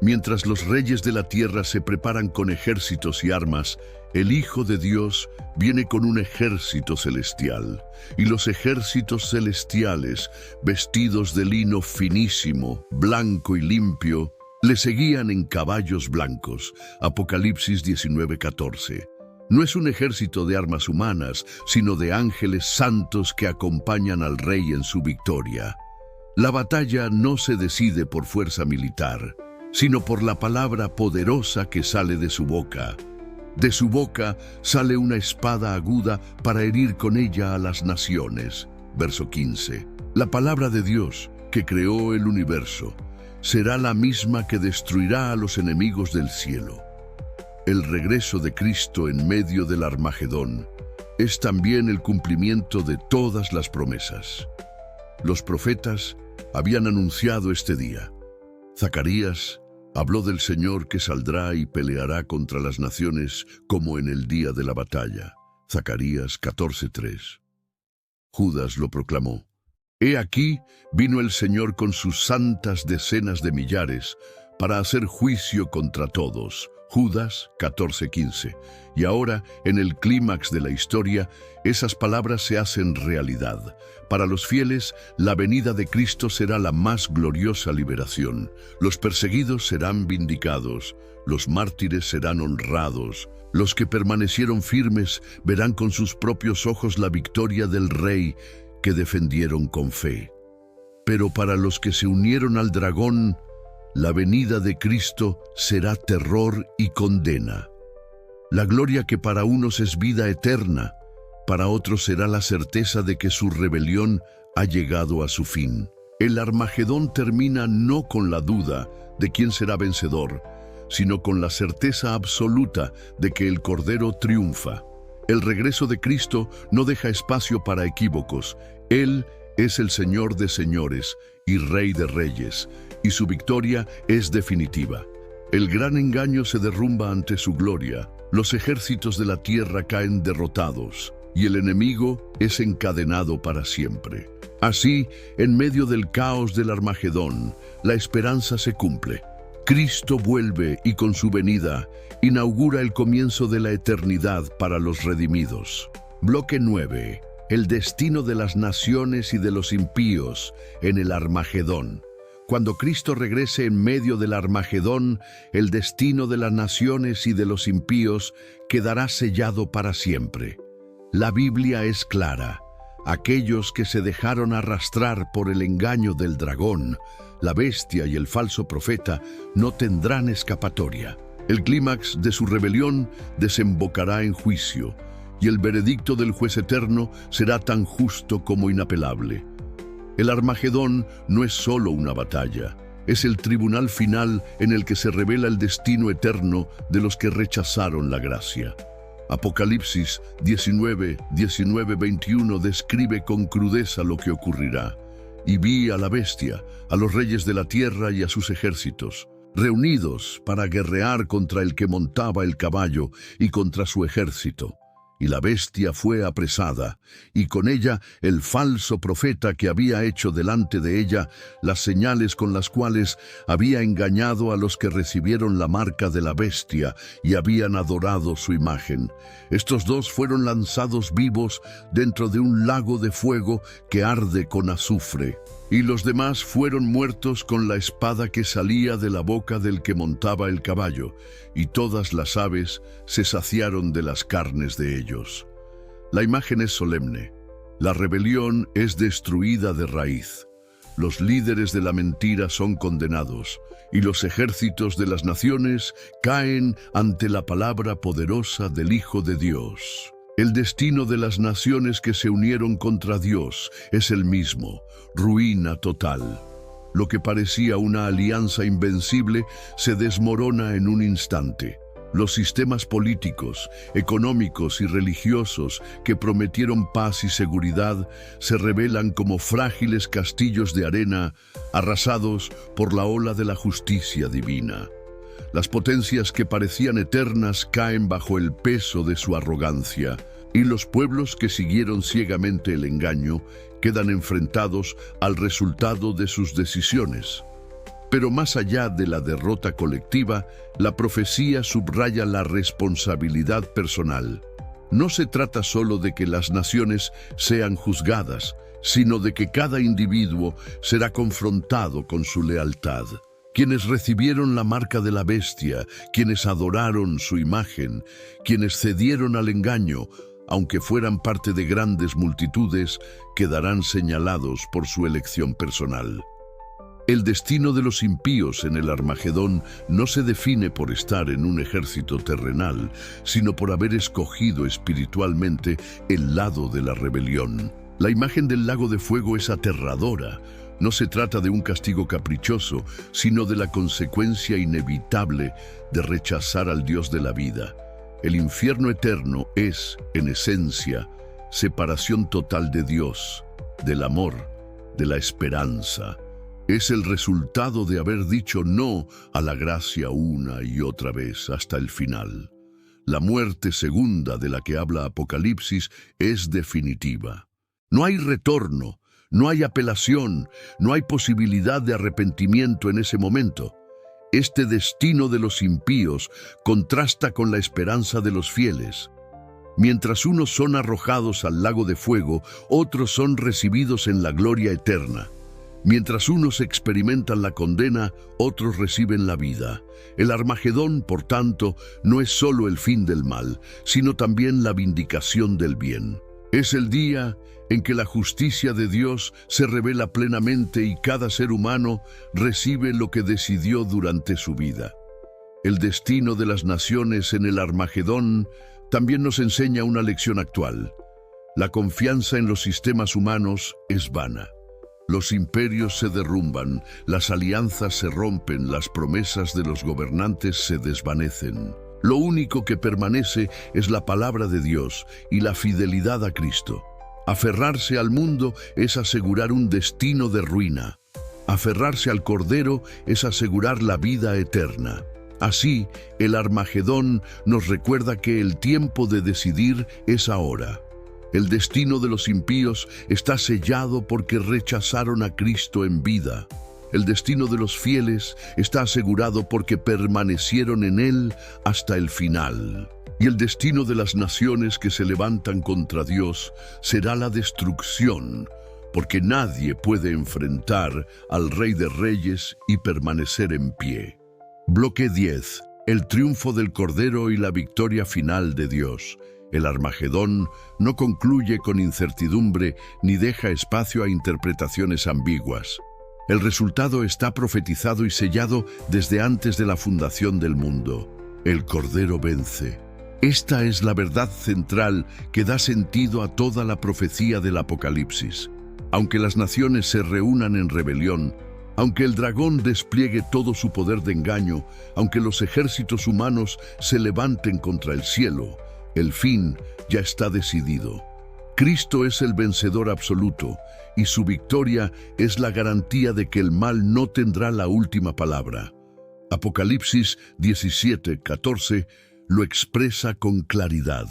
Mientras los reyes de la tierra se preparan con ejércitos y armas, el Hijo de Dios viene con un ejército celestial, y los ejércitos celestiales, vestidos de lino finísimo, blanco y limpio, le seguían en caballos blancos. Apocalipsis 19:14. No es un ejército de armas humanas, sino de ángeles santos que acompañan al rey en su victoria. La batalla no se decide por fuerza militar, sino por la palabra poderosa que sale de su boca. De su boca sale una espada aguda para herir con ella a las naciones. Verso 15. La palabra de Dios, que creó el universo, será la misma que destruirá a los enemigos del cielo. El regreso de Cristo en medio del Armagedón es también el cumplimiento de todas las promesas. Los profetas habían anunciado este día. Zacarías habló del Señor que saldrá y peleará contra las naciones como en el día de la batalla. Zacarías 14:3. Judas lo proclamó: He aquí, vino el Señor con sus santas decenas de millares para hacer juicio contra todos. Judas 14:15. Y ahora, en el clímax de la historia, esas palabras se hacen realidad. Para los fieles, la venida de Cristo será la más gloriosa liberación. Los perseguidos serán vindicados, los mártires serán honrados. Los que permanecieron firmes verán con sus propios ojos la victoria del Rey que defendieron con fe. Pero para los que se unieron al dragón, la venida de Cristo será terror y condena. La gloria que para unos es vida eterna, para otros será la certeza de que su rebelión ha llegado a su fin. El Armagedón termina no con la duda de quién será vencedor, sino con la certeza absoluta de que el Cordero triunfa. El regreso de Cristo no deja espacio para equívocos. Él es el Señor de señores y Rey de reyes, y su victoria es definitiva. El gran engaño se derrumba ante su gloria, los ejércitos de la tierra caen derrotados, y el enemigo es encadenado para siempre. Así, en medio del caos del Armagedón, la esperanza se cumple. Cristo vuelve y con su venida inaugura el comienzo de la eternidad para los redimidos. Bloque 9. El destino de las naciones y de los impíos en el Armagedón. Cuando Cristo regrese en medio del Armagedón, el destino de las naciones y de los impíos quedará sellado para siempre. La Biblia es clara. Aquellos que se dejaron arrastrar por el engaño del dragón, la bestia y el falso profeta no tendrán escapatoria. El clímax de su rebelión desembocará en juicio, y el veredicto del juez eterno será tan justo como inapelable. El Armagedón no es solo una batalla, es el tribunal final en el que se revela el destino eterno de los que rechazaron la gracia. Apocalipsis 19:21 describe con crudeza lo que ocurrirá. Y vi a la bestia, a los reyes de la tierra y a sus ejércitos, reunidos para guerrear contra el que montaba el caballo y contra su ejército. Y la bestia fue apresada, y con ella el falso profeta que había hecho delante de ella las señales con las cuales había engañado a los que recibieron la marca de la bestia y habían adorado su imagen. Estos dos fueron lanzados vivos dentro de un lago de fuego que arde con azufre. Y los demás fueron muertos con la espada que salía de la boca del que montaba el caballo, y todas las aves se saciaron de las carnes de ellos. La imagen es solemne. La rebelión es destruida de raíz. Los líderes de la mentira son condenados, y los ejércitos de las naciones caen ante la palabra poderosa del Hijo de Dios. El destino de las naciones que se unieron contra Dios es el mismo, ruina total. Lo que parecía una alianza invencible se desmorona en un instante. Los sistemas políticos, económicos y religiosos que prometieron paz y seguridad se revelan como frágiles castillos de arena arrasados por la ola de la justicia divina. Las potencias que parecían eternas caen bajo el peso de su arrogancia, y los pueblos que siguieron ciegamente el engaño quedan enfrentados al resultado de sus decisiones. Pero más allá de la derrota colectiva, la profecía subraya la responsabilidad personal. No se trata solo de que las naciones sean juzgadas, sino de que cada individuo será confrontado con su lealtad. Quienes recibieron la marca de la bestia, quienes adoraron su imagen, quienes cedieron al engaño, aunque fueran parte de grandes multitudes, quedarán señalados por su elección personal. El destino de los impíos en el Armagedón no se define por estar en un ejército terrenal, sino por haber escogido espiritualmente el lado de la rebelión. La imagen del lago de fuego es aterradora. No se trata de un castigo caprichoso, sino de la consecuencia inevitable de rechazar al Dios de la vida. El infierno eterno es, en esencia, separación total de Dios, del amor, de la esperanza. Es el resultado de haber dicho no a la gracia una y otra vez hasta el final. La muerte segunda de la que habla Apocalipsis es definitiva. No hay retorno. No hay apelación, no hay posibilidad de arrepentimiento en ese momento. Este destino de los impíos contrasta con la esperanza de los fieles. Mientras unos son arrojados al lago de fuego, otros son recibidos en la gloria eterna. Mientras unos experimentan la condena, otros reciben la vida. El Armagedón, por tanto, no es solo el fin del mal, sino también la vindicación del bien. Es el día en que la justicia de Dios se revela plenamente y cada ser humano recibe lo que decidió durante su vida. El destino de las naciones en el Armagedón también nos enseña una lección actual. La confianza en los sistemas humanos es vana. Los imperios se derrumban, las alianzas se rompen, las promesas de los gobernantes se desvanecen. Lo único que permanece es la palabra de Dios y la fidelidad a Cristo. Aferrarse al mundo es asegurar un destino de ruina. Aferrarse al Cordero es asegurar la vida eterna. Así, el Armagedón nos recuerda que el tiempo de decidir es ahora. El destino de los impíos está sellado porque rechazaron a Cristo en vida. El destino de los fieles está asegurado porque permanecieron en Él hasta el final. Y el destino de las naciones que se levantan contra Dios será la destrucción, porque nadie puede enfrentar al Rey de Reyes y permanecer en pie. Bloque 10. El triunfo del Cordero y la victoria final de Dios. El Armagedón no concluye con incertidumbre ni deja espacio a interpretaciones ambiguas. El resultado está profetizado y sellado desde antes de la fundación del mundo. El Cordero vence. Esta es la verdad central que da sentido a toda la profecía del Apocalipsis. Aunque las naciones se reúnan en rebelión, aunque el dragón despliegue todo su poder de engaño, aunque los ejércitos humanos se levanten contra el cielo, El fin ya está decidido. Cristo es el vencedor absoluto y su victoria es la garantía de que el mal no tendrá la última palabra. Apocalipsis 17:14 lo expresa con claridad.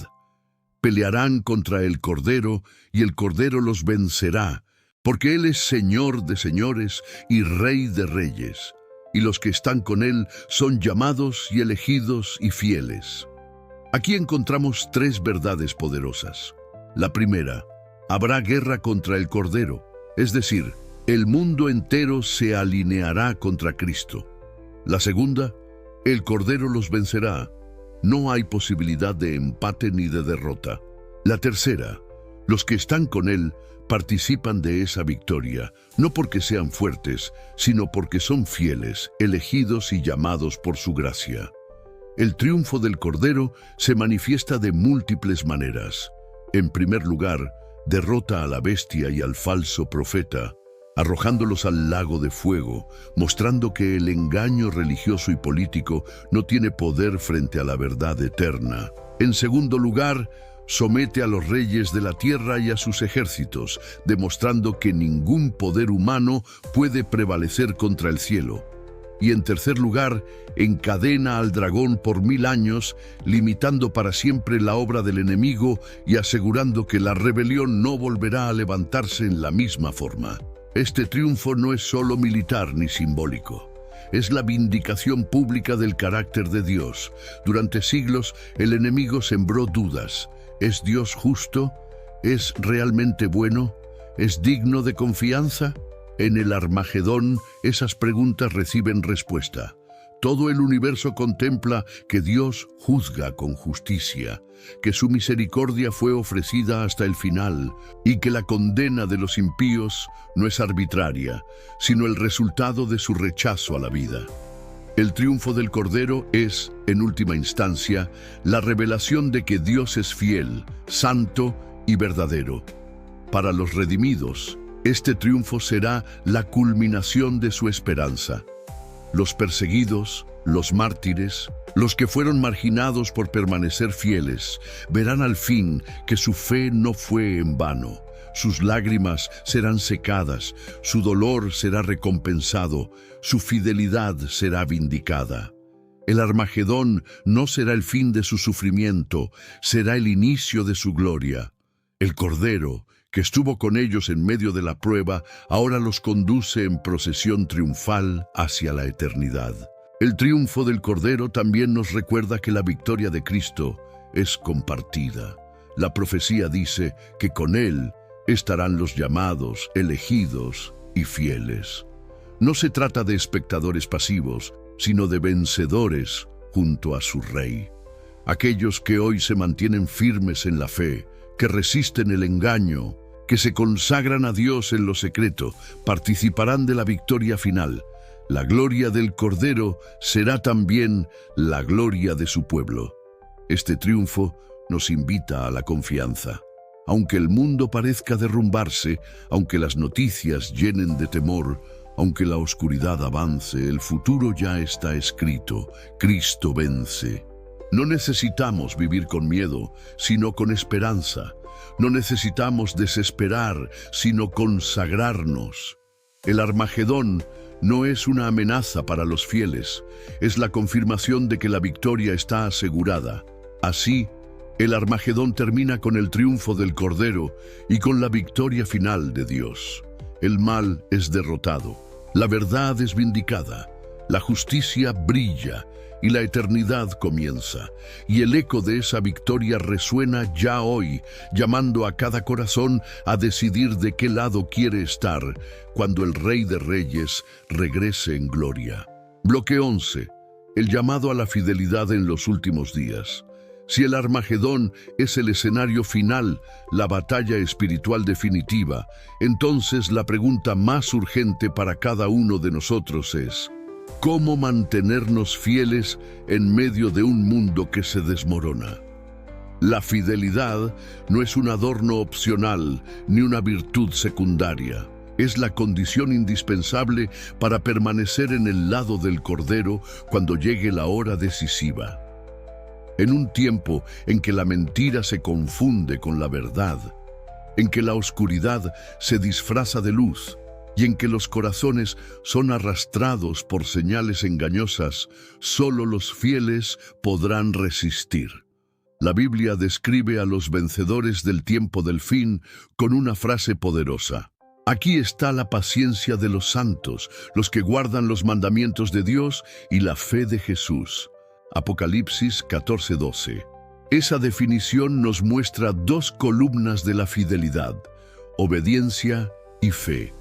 Pelearán contra el Cordero y el Cordero los vencerá, porque Él es Señor de señores y Rey de reyes, y los que están con Él son llamados y elegidos y fieles. Aquí encontramos tres verdades poderosas. La primera, habrá guerra contra el Cordero, es decir, el mundo entero se alineará contra Cristo. La segunda, el Cordero los vencerá. No hay posibilidad de empate ni de derrota. La tercera, los que están con Él participan de esa victoria, no porque sean fuertes, sino porque son fieles, elegidos y llamados por su gracia. El triunfo del Cordero se manifiesta de múltiples maneras. En primer lugar, derrota a la bestia y al falso profeta, arrojándolos al lago de fuego, mostrando que el engaño religioso y político no tiene poder frente a la verdad eterna. En segundo lugar, somete a los reyes de la tierra y a sus ejércitos, demostrando que ningún poder humano puede prevalecer contra el cielo. Y en tercer lugar, encadena al dragón por 1000 años, limitando para siempre la obra del enemigo y asegurando que la rebelión no volverá a levantarse en la misma forma. Este triunfo no es solo militar ni simbólico. Es la vindicación pública del carácter de Dios. Durante siglos, el enemigo sembró dudas. ¿Es Dios justo? ¿Es realmente bueno? ¿Es digno de confianza? En el Armagedón, esas preguntas reciben respuesta. Todo el universo contempla que Dios juzga con justicia, que su misericordia fue ofrecida hasta el final y que la condena de los impíos no es arbitraria, sino el resultado de su rechazo a la vida. El triunfo del Cordero es, en última instancia, la revelación de que Dios es fiel, santo y verdadero. Para los redimidos, este triunfo será la culminación de su esperanza. Los perseguidos, los mártires, los que fueron marginados por permanecer fieles, verán al fin que su fe no fue en vano. Sus lágrimas serán secadas, su dolor será recompensado, su fidelidad será vindicada. El Armagedón no será el fin de su sufrimiento, será el inicio de su gloria. El Cordero, que estuvo con ellos en medio de la prueba, ahora los conduce en procesión triunfal hacia la eternidad. El triunfo del Cordero también nos recuerda que la victoria de Cristo es compartida. La profecía dice que con Él estarán los llamados, elegidos y fieles. No se trata de espectadores pasivos, sino de vencedores junto a su Rey. Aquellos que hoy se mantienen firmes en la fe, que resisten el engaño, que se consagran a Dios en lo secreto, participarán de la victoria final. La gloria del Cordero será también la gloria de su pueblo. Este triunfo nos invita a la confianza. Aunque el mundo parezca derrumbarse, aunque las noticias llenen de temor, aunque la oscuridad avance, el futuro ya está escrito. Cristo vence. No necesitamos vivir con miedo, sino con esperanza. No necesitamos desesperar, sino consagrarnos. El Armagedón no es una amenaza para los fieles, es la confirmación de que la victoria está asegurada. Así, el Armagedón termina con el triunfo del Cordero y con la victoria final de Dios. El mal es derrotado, la verdad es vindicada, la justicia brilla y la eternidad comienza. Y el eco de esa victoria resuena ya hoy, llamando a cada corazón a decidir de qué lado quiere estar cuando el Rey de Reyes regrese en gloria. Bloque 11. El llamado a la fidelidad en los últimos días. Si el Armagedón es el escenario final, la batalla espiritual definitiva, entonces la pregunta más urgente para cada uno de nosotros es: ¿cómo mantenernos fieles en medio de un mundo que se desmorona? La fidelidad no es un adorno opcional ni una virtud secundaria. Es la condición indispensable para permanecer en el lado del Cordero cuando llegue la hora decisiva. En un tiempo en que la mentira se confunde con la verdad, en que la oscuridad se disfraza de luz y en que los corazones son arrastrados por señales engañosas, solo los fieles podrán resistir. La Biblia describe a los vencedores del tiempo del fin con una frase poderosa. Aquí está la paciencia de los santos, los que guardan los mandamientos de Dios y la fe de Jesús. Apocalipsis 14:12. Esa definición nos muestra dos columnas de la fidelidad: obediencia y fe.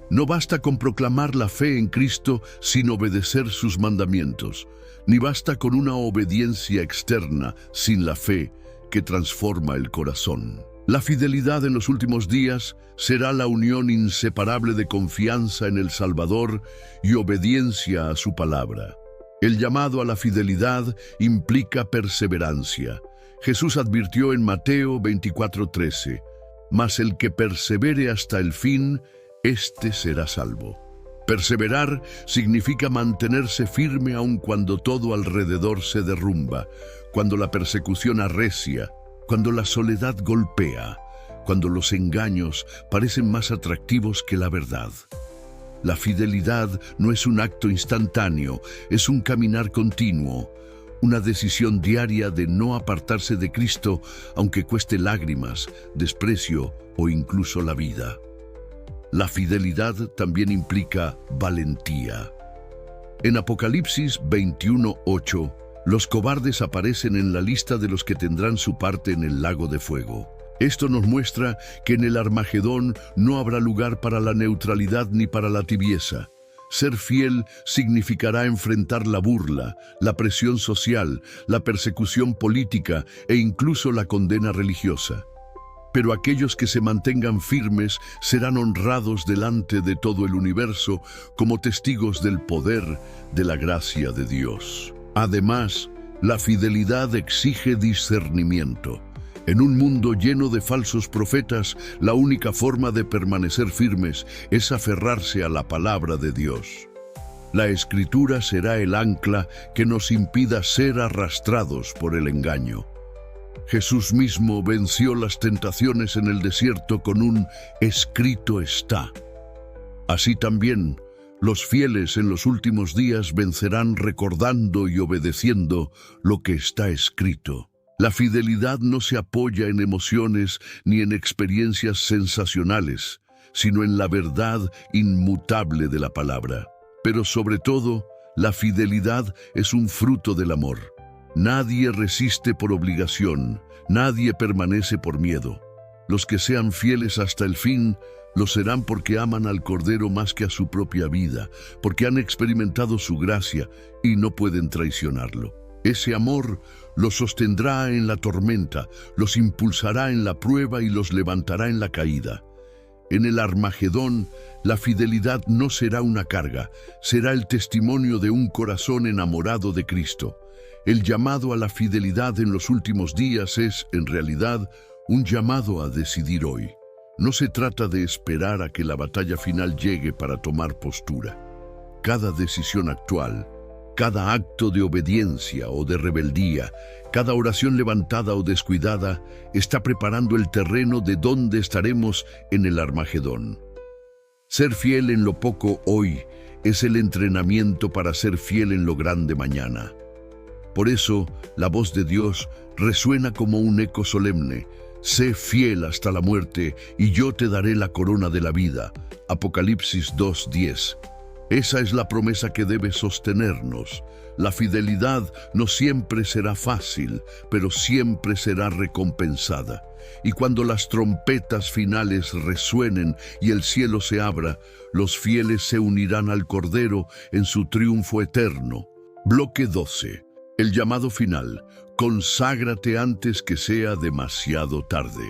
No basta con proclamar la fe en Cristo sin obedecer sus mandamientos, ni basta con una obediencia externa sin la fe que transforma el corazón. La fidelidad en los últimos días será la unión inseparable de confianza en el Salvador y obediencia a su palabra. El llamado a la fidelidad implica perseverancia. Jesús advirtió en Mateo 24:13, «Mas el que persevere hasta el fin, éste será salvo». Perseverar significa mantenerse firme aun cuando todo alrededor se derrumba, cuando la persecución arrecia, cuando la soledad golpea, cuando los engaños parecen más atractivos que la verdad. La fidelidad no es un acto instantáneo, es un caminar continuo, una decisión diaria de no apartarse de Cristo, aunque cueste lágrimas, desprecio o incluso la vida. La fidelidad también implica valentía. En Apocalipsis 21:8, los cobardes aparecen en la lista de los que tendrán su parte en el lago de fuego. Esto nos muestra que en el Armagedón no habrá lugar para la neutralidad ni para la tibieza. Ser fiel significará enfrentar la burla, la presión social, la persecución política e incluso la condena religiosa. Pero aquellos que se mantengan firmes serán honrados delante de todo el universo como testigos del poder de la gracia de Dios. Además, la fidelidad exige discernimiento. En un mundo lleno de falsos profetas, la única forma de permanecer firmes es aferrarse a la palabra de Dios. La Escritura será el ancla que nos impida ser arrastrados por el engaño. Jesús mismo venció las tentaciones en el desierto con un «escrito está». Así también, los fieles en los últimos días vencerán recordando y obedeciendo lo que está escrito. La fidelidad no se apoya en emociones ni en experiencias sensacionales, sino en la verdad inmutable de la palabra. Pero sobre todo, la fidelidad es un fruto del amor. Nadie resiste por obligación, nadie permanece por miedo. Los que sean fieles hasta el fin, lo serán porque aman al Cordero más que a su propia vida, porque han experimentado su gracia y no pueden traicionarlo. Ese amor los sostendrá en la tormenta, los impulsará en la prueba y los levantará en la caída. En el Armagedón, la fidelidad no será una carga, será el testimonio de un corazón enamorado de Cristo. El llamado a la fidelidad en los últimos días es, en realidad, un llamado a decidir hoy. No se trata de esperar a que la batalla final llegue para tomar postura. Cada decisión actual, cada acto de obediencia o de rebeldía, cada oración levantada o descuidada, está preparando el terreno de donde estaremos en el Armagedón. Ser fiel en lo poco hoy es el entrenamiento para ser fiel en lo grande mañana. Por eso, la voz de Dios resuena como un eco solemne. Sé fiel hasta la muerte y yo te daré la corona de la vida. Apocalipsis 2:10. Esa es la promesa que debe sostenernos. La fidelidad no siempre será fácil, pero siempre será recompensada. Y cuando las trompetas finales resuenen y el cielo se abra, los fieles se unirán al Cordero en su triunfo eterno. Bloque 12. El llamado final. Conságrate antes que sea demasiado tarde.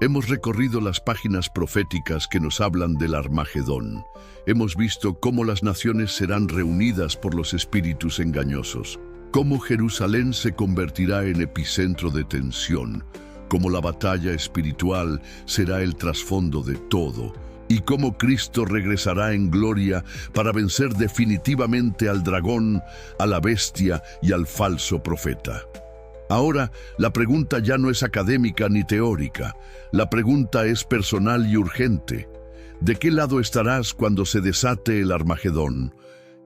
Hemos recorrido las páginas proféticas que nos hablan del Armagedón. Hemos visto cómo las naciones serán reunidas por los espíritus engañosos, cómo Jerusalén se convertirá en epicentro de tensión, cómo la batalla espiritual será el trasfondo de todo, y cómo Cristo regresará en gloria para vencer definitivamente al dragón, a la bestia y al falso profeta. Ahora, la pregunta ya no es académica ni teórica. La pregunta es personal y urgente. ¿De qué lado estarás cuando se desate el Armagedón?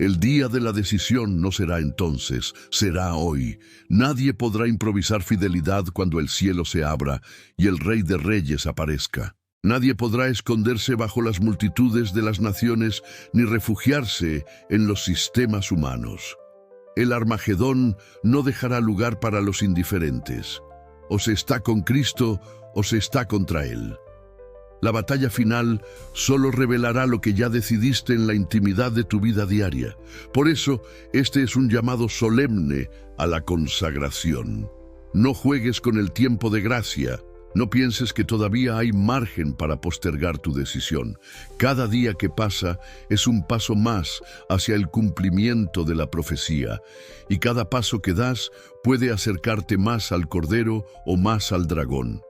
El día de la decisión no será entonces, será hoy. Nadie podrá improvisar fidelidad cuando el cielo se abra y el Rey de Reyes aparezca. Nadie podrá esconderse bajo las multitudes de las naciones ni refugiarse en los sistemas humanos. El Armagedón no dejará lugar para los indiferentes. O se está con Cristo o se está contra Él. La batalla final solo revelará lo que ya decidiste en la intimidad de tu vida diaria. Por eso, este es un llamado solemne a la consagración. No juegues con el tiempo de gracia. No pienses que todavía hay margen para postergar tu decisión. Cada día que pasa es un paso más hacia el cumplimiento de la profecía, y cada paso que das puede acercarte más al Cordero o más al dragón.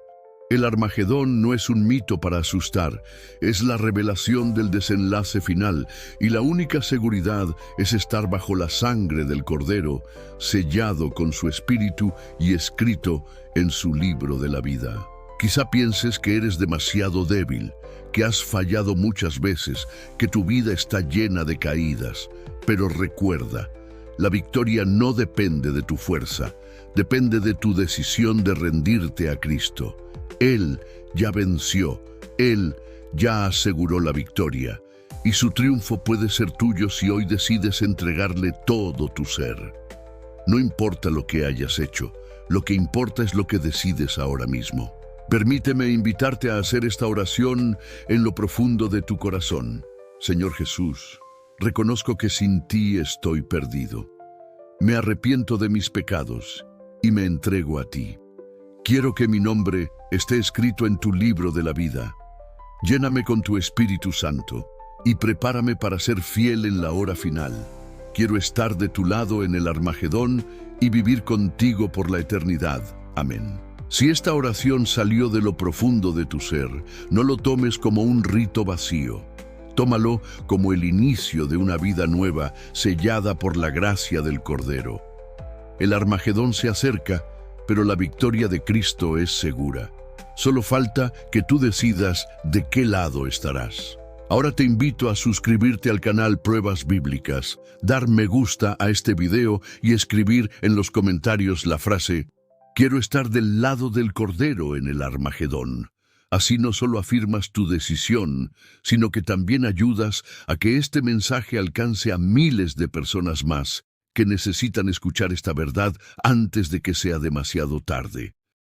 El Armagedón no es un mito para asustar, es la revelación del desenlace final, y la única seguridad es estar bajo la sangre del Cordero, sellado con su espíritu y escrito en su libro de la vida. Quizá pienses que eres demasiado débil, que has fallado muchas veces, que tu vida está llena de caídas, pero recuerda, la victoria no depende de tu fuerza, depende de tu decisión de rendirte a Cristo. Él ya venció, Él ya aseguró la victoria, y su triunfo puede ser tuyo si hoy decides entregarle todo tu ser. No importa lo que hayas hecho, lo que importa es lo que decides ahora mismo. Permíteme invitarte a hacer esta oración en lo profundo de tu corazón. Señor Jesús, reconozco que sin ti estoy perdido. Me arrepiento de mis pecados y me entrego a ti. Quiero que mi nombre esté escrito en tu libro de la vida. Lléname con tu Espíritu Santo y prepárame para ser fiel en la hora final. Quiero estar de tu lado en el Armagedón y vivir contigo por la eternidad. Amén. Si esta oración salió de lo profundo de tu ser, no lo tomes como un rito vacío. Tómalo como el inicio de una vida nueva, sellada por la gracia del Cordero. El Armagedón se acerca, pero la victoria de Cristo es segura. Solo falta que tú decidas de qué lado estarás. Ahora te invito a suscribirte al canal Pruebas Bíblicas, dar me gusta a este video y escribir en los comentarios la frase «Quiero estar del lado del Cordero en el Armagedón». Así no solo afirmas tu decisión, sino que también ayudas a que este mensaje alcance a miles de personas más que necesitan escuchar esta verdad antes de que sea demasiado tarde.